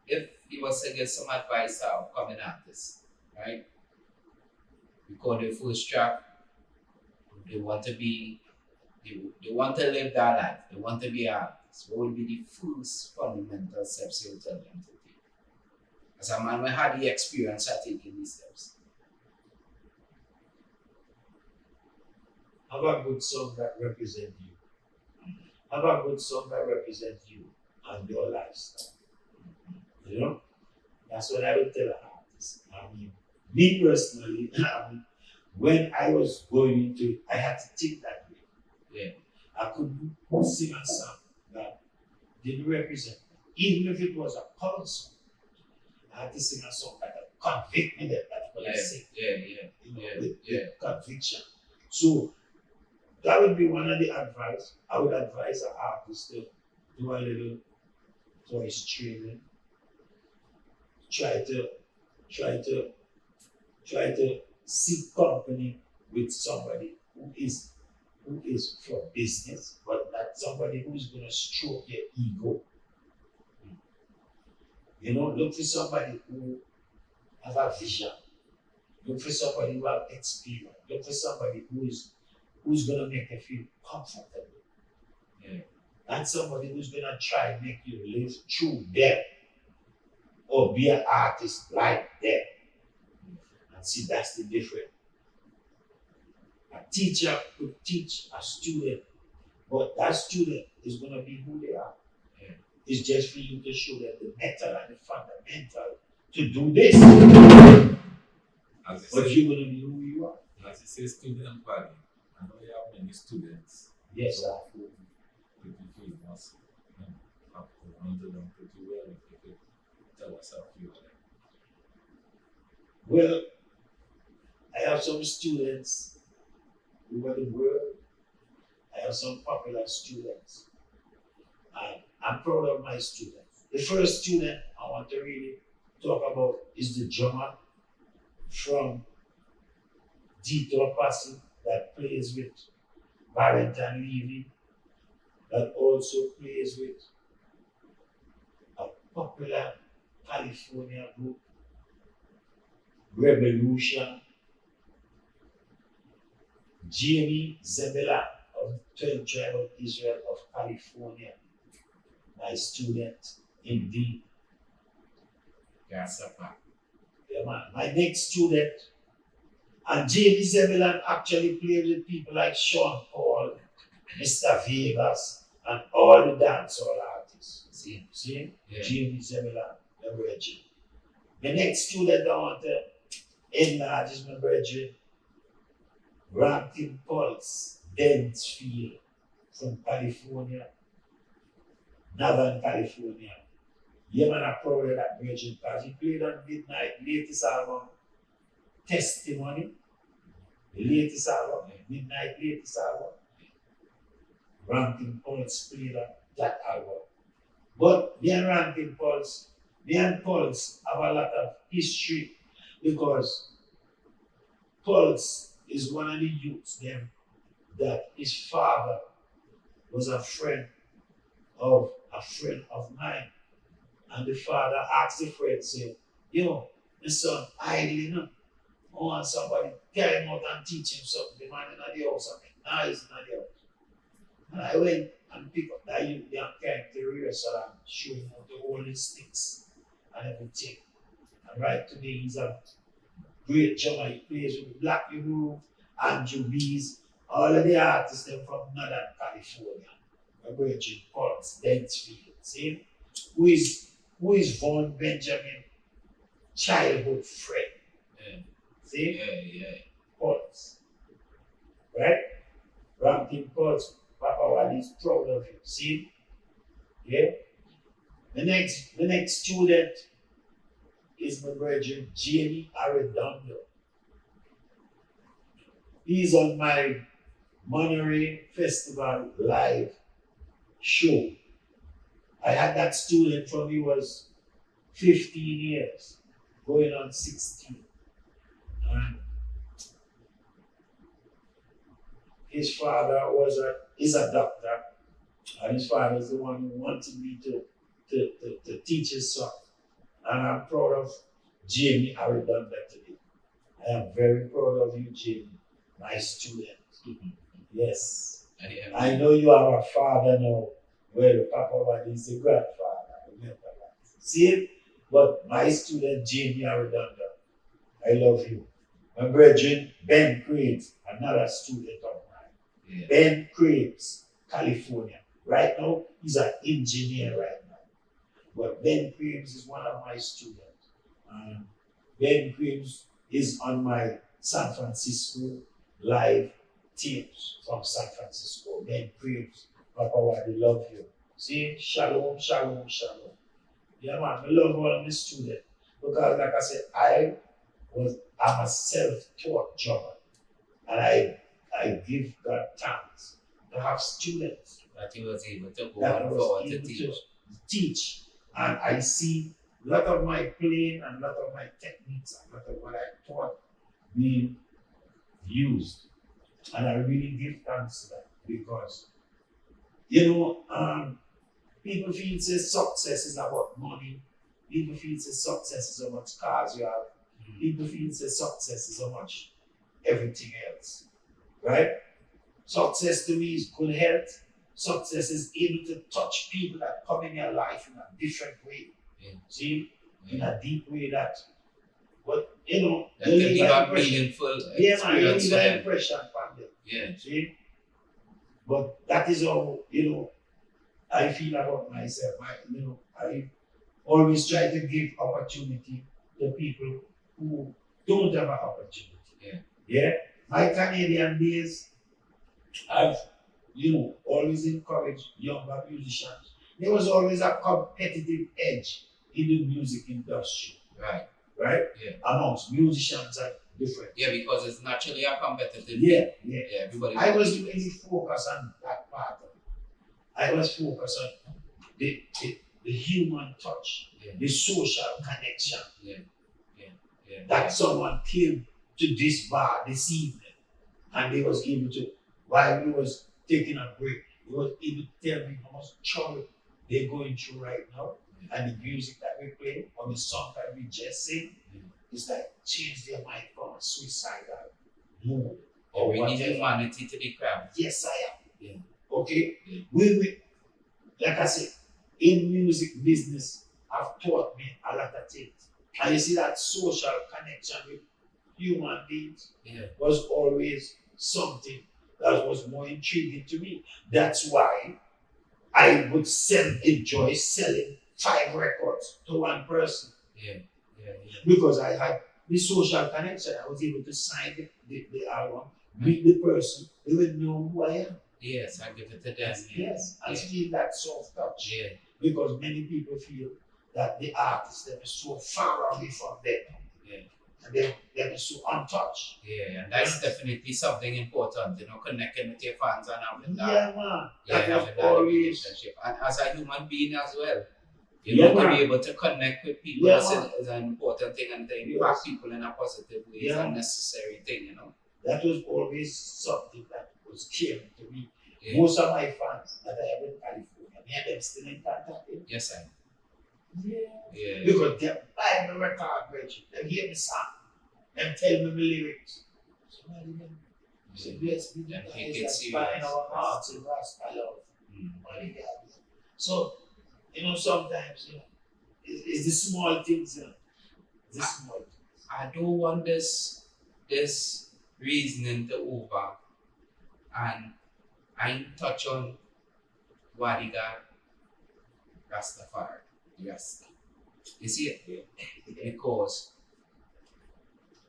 if you was to give some advice to upcoming artists, right? Because the first track, they want to live that life, they want to be artists. What would be the first fundamental steps you would tell them to take? As a man who had the experience of taking these steps. Have a good song that represents you. Have a good song that represents you and your lifestyle. You know? That's what I would tell an artist. I mean, me personally, when I was going into it, I had to think that way. Yeah. I couldn't sing a song that didn't represent me. Even if it was a cover song, I had to sing a song that convict me that that's what I sing. With conviction. So that would be one of the advice. I would advise an artist to do a little voice training. Try to seek company with somebody who is for business, but not somebody who's gonna stroke your ego. You know, look for somebody who has a vision. Look for somebody who has experience. Look for somebody who's gonna make you feel comfortable. Yeah. And somebody who's gonna try and make you live through them or be an artist like them. And see, that's the difference. A teacher could teach a student, but that student is gonna be who they are. Yeah. It's just for you to show them the metal and the fundamental to do this. But you're gonna be who you are. As you say, student body. I know you have many students. Yes, sir. Who pretty famous. Have handled them pretty well. If you could tell us a few of them. Well, I have some students who are the world. I have some popular students. And I'm proud of my students. The first student I want to really talk about is the drummer from Detour Passy that plays with Barrington Levy, that also plays with a popular California group, Revolution, Jamie Zebela of 12 Tribe of Israel of California, my student, indeed. Gasapa. Yeah, man. My next student, and Jamie Zebela actually played with people like Sean Paul, Mr. Vegas, and all the dancehall artists. See? Yeah. Jamie Zebela, the virgin. The next student I want to enlarge is my virgin, Rankin Pulse, Densfield, from California, Northern California. Yeah, man, I'm proud of that virgin because he played on Midnight, latest album, Testimony, the latest album, Midnight, latest album. Rankin Pulse played on that album. But me and Rankin Pulse, me and Pulse have a lot of history because Pulse is one of the youths them that his father was a friend of mine. And the father asked the friend, say, yo, my son idle, you know. I want somebody carry him out and teach him something. The man in the house, now he's in the house. And I went and picked up that youth and carried him to the rehearsal and showed him how to hold his sticks and everything. And right today he's a great drummer. He plays with Black Uhuru, Andrew Bees, all of the artists them from Northern California. My virgin Pulse, Densfield, see? Who is Von Benjamin, childhood friend. Yeah. See? Yeah. Pulse. Right? Rankin Pulse, Papa Wadi is proud of you. See? Yeah? The next student is my virgin Jamie Arredondo. He's on my Monterey Festival live show. I had that student from he was 15 years, going on 16. And his father is a doctor, and his father is the one who wanted me to teach his son. And I'm proud of Jamie Arredondo today. I am very proud of you, Jamie, my student. Yes. I know you are a father now. Well, Papa Wadi is the grandfather. Remember that. See it? But my student, Jamie Arredondo, I love you. My brethren, Ben Craves, another student of mine. Yeah. Ben Craves, California. Right now, he's an engineer right now. But Ben Craves is one of my students. Ben Craves is on my San Francisco live tapes from San Francisco. Ben Craves, Papa Wadi, love you. See, shalom, shalom, shalom. Yeah, man, I love all of my students because, like I said, I'm a self-taught drummer, and I give God thanks to have students That he was able to go that on was forward to able teach. to teach, and I see a lot of my playing and a lot of my techniques and a lot of what I taught being used, and I really give thanks to that because, people feel say success is about money. People feel say success is how much cars you have. People feel say success is how much everything else, right? Success to me is good health. Success is able to touch people that come in your life in a different way. Yeah. See? In Yeah. a deep way that, That you can leave give an a impression. meaningful Yeah, man, you experience leave for an them. impression on them. Yeah. See? But that is how, I feel about myself. I always try to give opportunity to people who don't have an opportunity. Yeah. Yeah. My Canadian days, I've, always encouraged younger musicians. There was always a competitive edge in the music industry, Right. right? Yeah. Amongst musicians and different. Yeah, because it's naturally a competitive Yeah, thing. yeah. Yeah, everybody. I was really focused on that part of it. I was focused on the human touch, Yeah. the social connection Yeah. that someone came to this bar this evening. And they was able to, while we was taking a break, they was able to tell me how much trouble they're going through right now. And the music that we play, or the song that we just sing, is like change their mind from a suicidal mood. Or Or bringing whatever. humanity to the crowd. Yes, I am. Yeah. Okay? We, like I said, in music business, have taught me a lot of things. And you see that social connection with human beings was always something that was more intriguing to me. That's why I would enjoy selling 5 records to one person. Yeah. Because I had the social connection. I was able to sign the album, meet the person, they would know who I am. Yes, I give it to them. Yes, and feel that soft touch. Yeah. Because many people feel that the artist them is so far away from them. Yeah. And they're so untouched. Yeah, and that's definitely something important, connecting with your fans and having that. Yeah, man. That That was having that always. relationship. And as a human being as well. Yeah, To man. be able to connect with people Yeah, is an important thing, and to Yes. impact people in a positive way is Yeah. a necessary thing, That was always something that was caring to me. Yeah. Most of my fans that I have in California, me and them still in contact. Yes, I. Yeah. Yeah. Because they buy me record, Reggie. They hear me song. Them tell me my lyrics. So why did them say, bless me, Then the take guys it that serious. buying our hearts and Rasta love. Mm. Money God. So, sometimes, it's the small things, It's the small things. I don't want this reasoning to over, and I touch on WADI God, Rastafari, Rasta. You see it? Because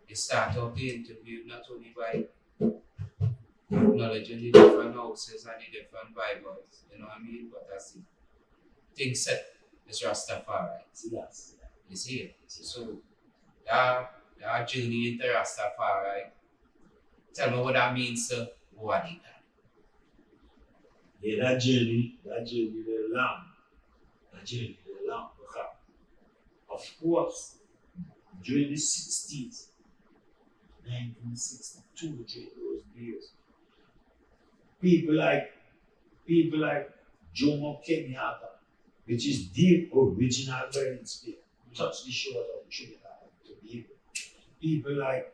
you start off the interview not only by acknowledging the different houses and the different Bibles, you know what I mean? But that's the thing set is Rastafari. Yes. You see it? So that journey into Rastafari, tell me what that means to WADI God. Yeah, that journey very long. That journey very long. Because, of course, during the 60s, 1962, during those years, people like Jomo Kenyatta, which is the original Berlin Spear, touched the shores of Trinidad and Tobago. People like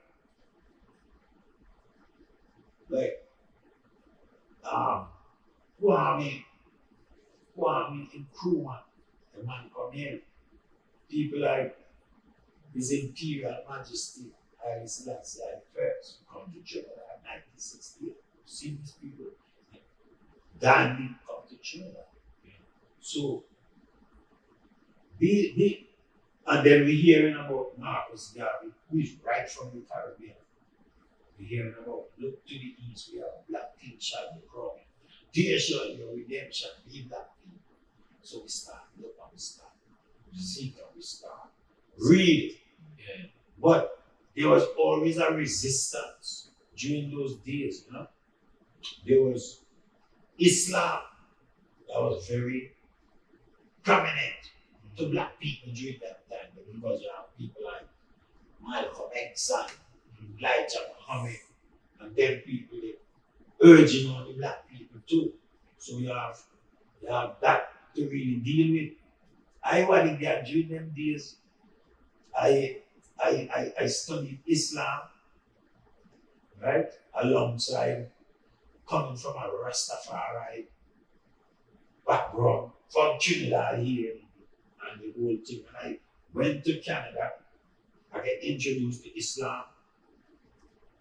Kwame Nkrumah, the man come here. People like His Imperial Majesty Haile Selassie I come to Trinidad in 1968. See these people. Gandhi come to Trinidad. So and then we're hearing about Marcus Garvey, who is right from the Caribbean. We're hearing about look to the east, we have black king shall be growing. There shall your redemption be black people. So we start, look and we start, seek and we start, read. Yeah. But there was always a resistance during those days, There was Islam that was very prominent to black people during that time, because you have people like Malcolm X and Elijah Muhammad, and then people urging on the black people too. So you have that to really deal with. I want to get during them days. I studied Islam, right, alongside coming from a Rastafari background from Trinidad here and the whole thing. When I went to Canada, I get introduced to Islam.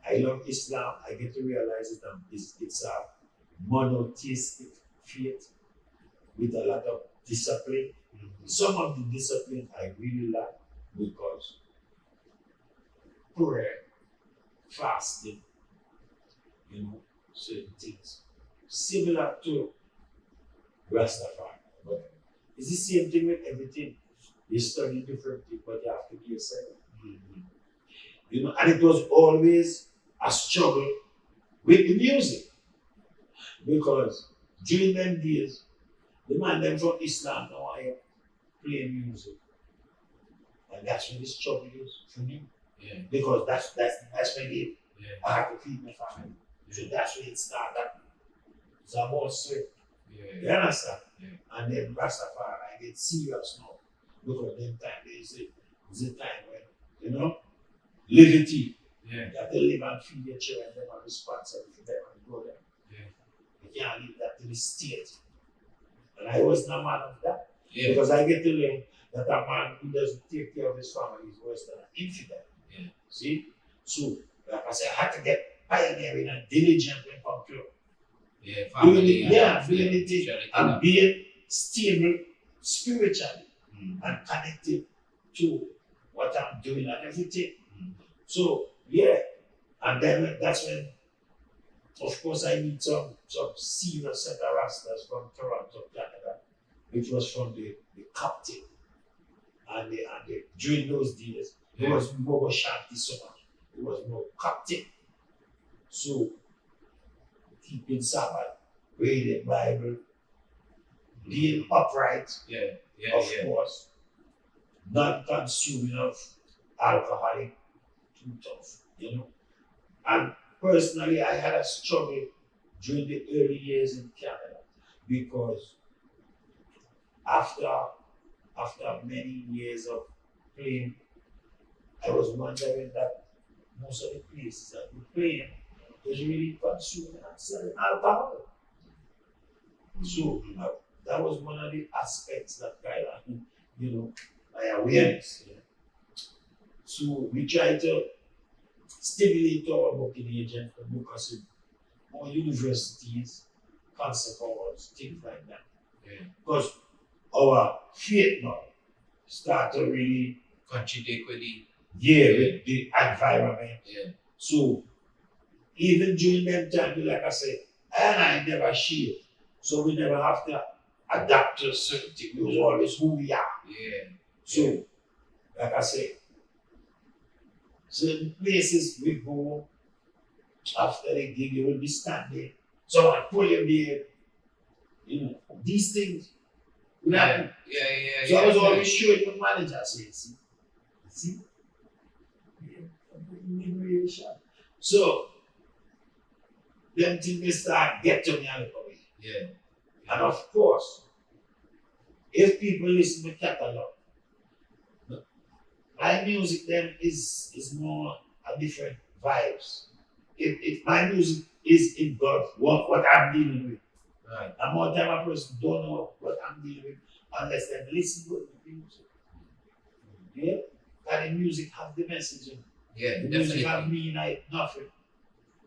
I love Islam. I get to realize that it's a monotheistic faith with a lot of discipline. Some of the discipline I really like because prayer, fasting, certain things similar to Rastafari. But it's the same thing with everything. You study differently, but you have to be yourself. And it was always a struggle with the music. Because during them days, the man them from Islam now I play music. And that's where the struggle is for me. Yeah. Because that's my game. Yeah. I have to feed my family. So that's where it started. So I'm all sweat. You Yeah. understand? Yeah. And then Rastafari, I get serious now. Because them time there's a time when, you know, liberty. Yeah. You have to live and feed your children, them are responsible for them and grow them. Yeah. You can't leave that to the state. And I was not a man of that. Yeah. Because I get to learn that a man who doesn't take care of his family is worse than an infidel. Yeah. See? So, like I said, I had to get pioneering and diligent when it comes to Yeah. Family. doing the thing and being stable spiritually and connected to what I'm doing and everything. So, yeah. And then that's when, of course, I meet some serious set of rastas from Toronto, Canada, which was from the captain. And during those days, there was more shanty so much. It was more captain. So, keeping Sabbath, reading Bible, being upright, of course, not consuming of alcoholic, too tough, you know. And personally, I had a struggle during the early years in Canada because after many years of playing, I was wondering that most of the places that we play is really consuming and selling alcohol. So that was one of the aspects that kind of, you know, my awareness. You know. So we try to stimulate our booking agent to book us in more universities, concert halls, things like that. Because our faith now start to really contradict with the with the environment. Yeah. So even during them time, like I said, and I never share. So we never have to adapt to certain things. It was always who we are. Yeah. So, like I said, certain places we go after the gig, you will be standing. Someone pull your beard. You know, these things. Yeah. So I was always showing the manager, see? So, them things they start get to me a little bit. Yeah. And of course, if people listen to catalog, my music then is more a different vibes. If my music is in God, what I'm dealing with. Right. And more time a person don't know what I'm dealing with unless they listen to the music. Yeah? And the music has the message in it. Yeah, The definitely. music have mean like nothing.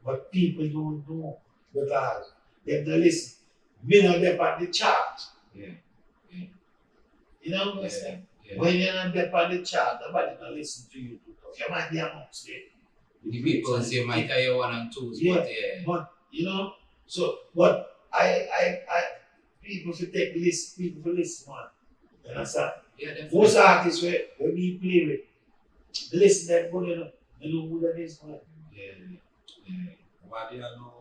But people don't know because they don't listen. Me not there on the chart. Yeah. You know what I'm saying? Yeah. When you're not there on the chart, nobody can listen to you. You might be amongst them. The people say might tell you one and twos, Yeah. but yeah. But you know, so but I people for take list, people for listen man. You understand? Yeah, definitely. Most artists where we play with, they listen to them, but they know who that is, man. Yeah. WADI, I know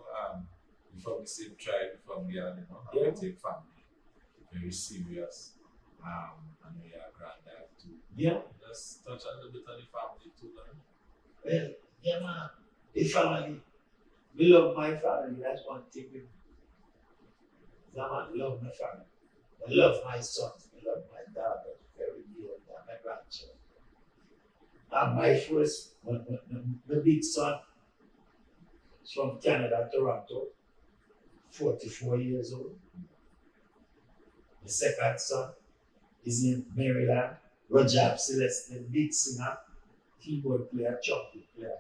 from the same tribe, from the you know, Yeah. I take family very serious. I know you're a granddad too. Yeah. Just touch a little bit on the family too, man. Well, yeah, man. The family. We love my family. That's one thing. Yeah, man, love my family. I love my sons. I love my daughter. Very dear. And my grandchildren. And my first, my big son is from Canada, Toronto, 44 years old. The second son is in Maryland, Rajab Celeste, big singer, keyboard player, trumpet player.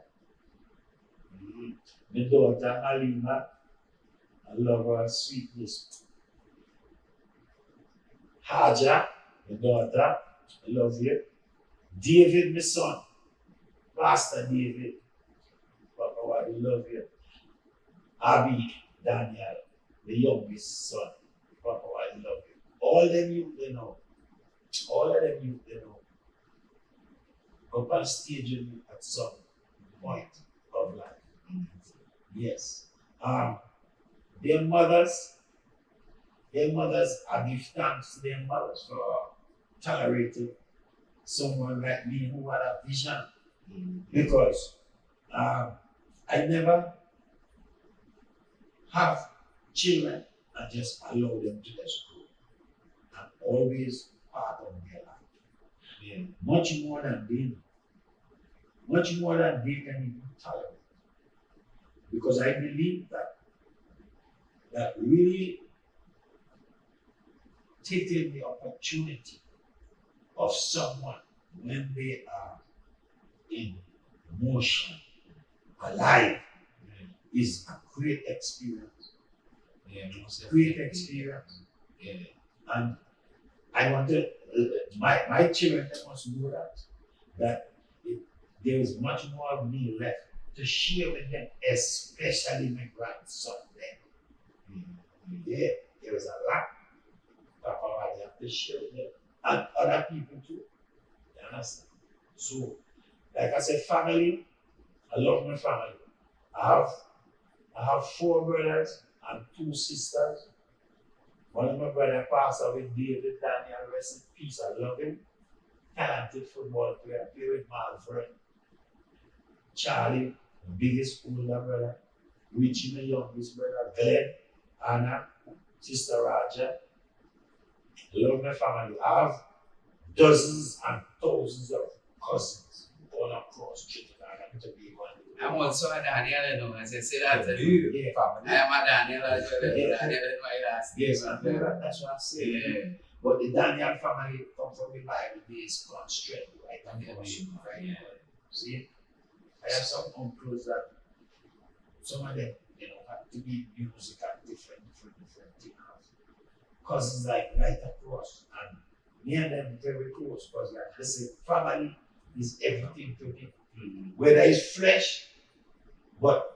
My daughter, Alima, I love her sweetness. Haja, my daughter, I love you. David, my son, Pastor David, Papa, I love you. Abby, Daniel, the youngest son, Papa, I love you. All them youth they know. All of them youth they know. Up on stage with me at some point of life. Yes. Their mothers, I give thanks to their mothers for tolerating someone like me who had a vision Because I never have children and just allow them to just grow. I'm always part of their life. Yeah. Much more than they know. Much more than they can even tolerate. Because I believe that really taking the opportunity of someone when they are in motion, alive, is a great experience. Yeah, most Great definitely. experience. Yeah. And I want to, my children, they must know that there is much more of me left to share with them, especially my grandson. Yeah, there is a lot Papa I have to share with them and other people too. You understand? So, like I said, family, I love my family. I have 4 brothers and 2 sisters. One of my brothers passed away, David Daniel, rest in peace. I love him. Talented football player, play with Malfred. Charlie, the biggest older brother. Richie, my youngest brother. Glenn, Anna, Sister Raja. I love my family. I have dozens and thousands of cousins all across Trinidad and Tobago. I'm also a Daniel, you know, as I say that. Yeah, family. I am a Daniel as well. Yeah. Daniel is my last name. Yes, that's what I say. Yeah. But the Daniel family come from the Bible days, constraint, right? And Yeah, right? yeah. See, I have some uncles that some of them, have to be music and different things. Cousins like right across, and me and them very close because like I say, family is everything to me. Whether it's flesh, but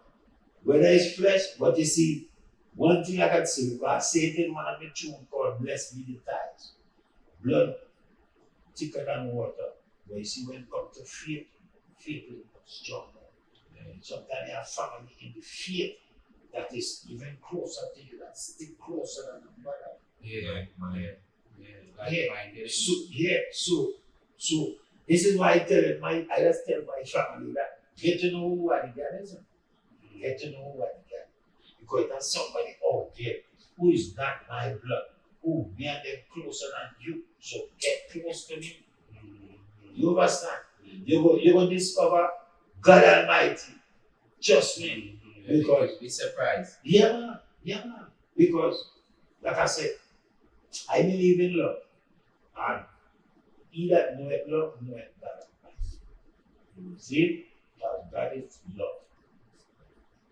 you see, one thing I can say, because Satan one of the tune called Blessed Be the Ties. Blood thicker than water. But you see, when it comes to faith is stronger. Sometimes you have family in the faith that is even closer to you, that stick closer than a brother. Yeah. So this is why I just tell my family that get to know who WADI is. Get to know who WADI is. Because there's somebody out there who is not my blood, who me and them closer than you. So get close to me. You understand? You're going to discover God Almighty. Trust me. Because be surprised. Yeah, man. Because, like I said, I believe in love. And he that knoweth love, knoweth God Almighty. See? Because God is love.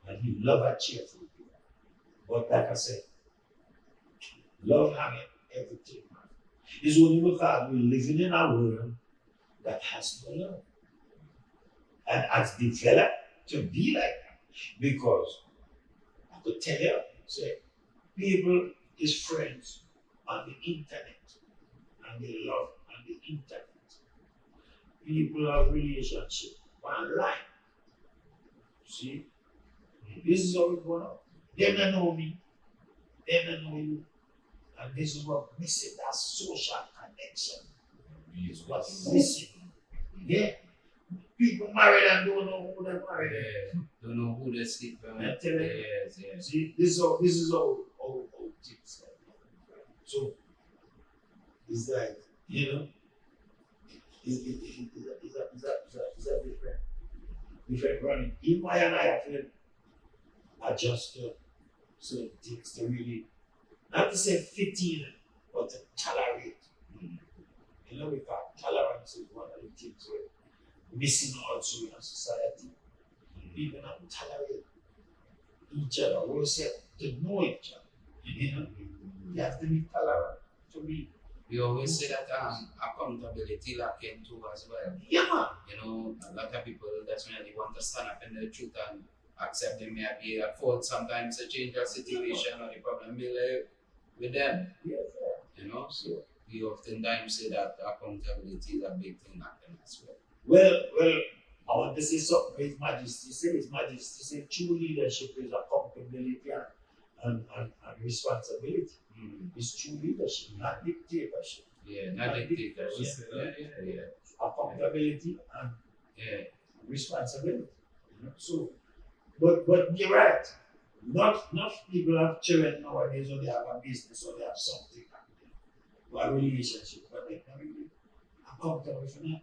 And he loves a cheerful people. But like I said, love hanging everything, man. It's only because we're living in a world that has no love. And has developed to be like that. Because I could tell you, say, people is friends on the internet. And they love on the internet. People have relationship online. See? This is how it's going on. They don't know me. They don't know you. And this is what missing, that social connection. Is what's missing. Yeah. People married and don't know who they're married. Yeah. Don't know who they sleep with. I tell you. Yes. See, this is how things are. So it's like, it's a different running. Even I and I have to adjust to certain things to really, not to say fit in, but to tolerate. Because tolerance is one of the things we're missing also in our society. People don't tolerate each other. We say to know each other. You have to be tolerant to be. We always say that accountability lacking too as well. Yeah, man. A lot of people definitely want to stand up in the truth and accept they may be at fault sometimes to change the situation or the problem be like with them. Yeah. So we oftentimes say that accountability is a big thing lacking as well. Well, I want to say something. His Majesty said true leadership is accountability and responsibility. It's true leadership, not dictatorship. Yeah, not dictatorship. Yeah. Accountability and responsibility. You know? So, but you're right. Not people have children nowadays, or they have a business, or they have something happening, or a relationship, but they're not really accountable for that.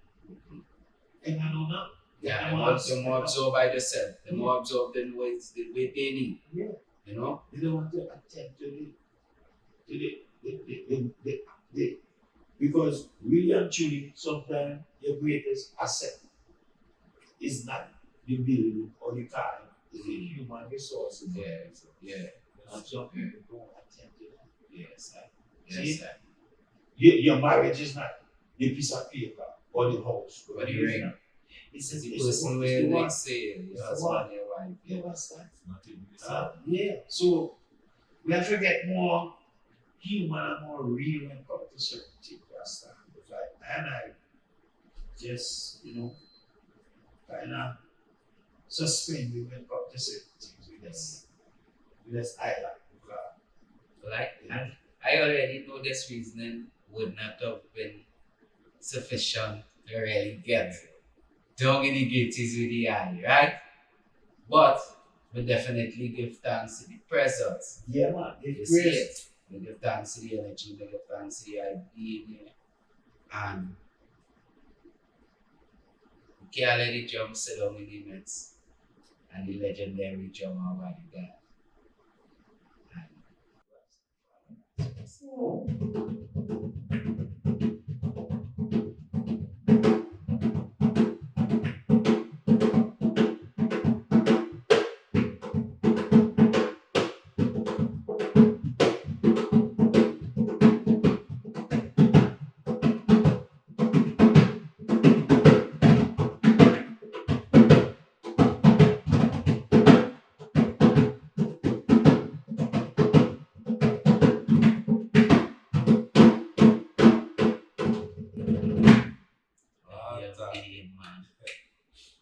And I know now. Yeah, the more absorbed by themselves, the more absorbed in what they need. Yeah. You know? They don't want to attend to the because really and truly, sometimes your greatest asset is not the building or the car, it's the human resources. Yeah. And some people don't attend to that. Yes, sir. See? Yes, sir. Your marriage is not the piece of paper or the house Or the ring. It's The the person one. where It's the they one. say, It's your the husband one. and your wife. You understand? Not even the same. Yeah. So we have to get more human and more real when it comes to certain things. You understand? Like, and I just, kind of suspend when it comes to certain things. We just highlight. Like, and I already know this reasoning would not have been sufficient to really get down in the gates with the eye, right? But we definitely give thanks to the presence. Yeah, man. You see it. We give thanks to the energy, we give thanks to the eye being here. And we can't let the drum sit down in the midst. And the legendary drummer WADI God. Man.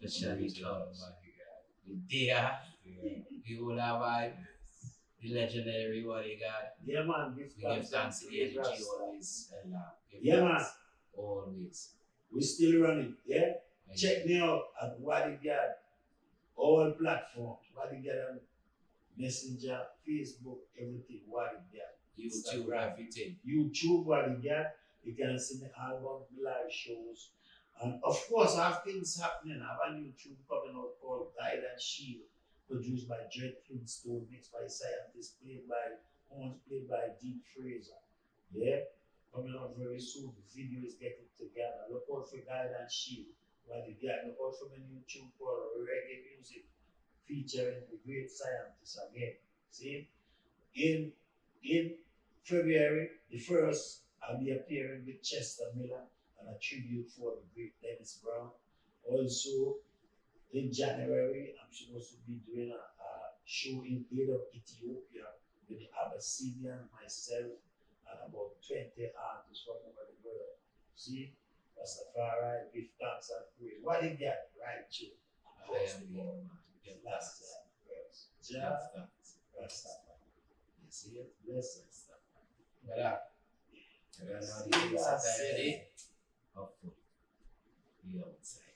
Especially there, we all have the legendary WADI God. Yeah, man. We give thanks to the energy always. And give Yeah, man. thanks always. We're still running. Yeah. Check me out at WADI God. All platforms. WADI God on Messenger, Facebook, everything. WADI God. YouTube, everything. YouTube, WADI God. You can see the album, live shows. And of course, I have things happening. I have a YouTube coming out called Guide and Shield, produced by Dred Flintstone, mixed by Scientist, played by Deep Fraser. Yeah, coming out very soon. The video is getting together. Look out for Guide and Shield. WADI God. Look out for my YouTube called Reggae Music, featuring the great scientists again. See, in February the 1st, I'll be appearing with Chester Miller and a tribute for the great Dennis Brown. Also, in January, I'm supposed to be doing a show in aid of Ethiopia with the Abyssinian, myself, and about 20 artists from over the world. See, Rastafari, give thanks and praise. What did that right to? Last time, first. Just Rastafari. You see it? Blessings. Voilà. Regarde, on dit ça, t'as aidé. Hopefully. We outside.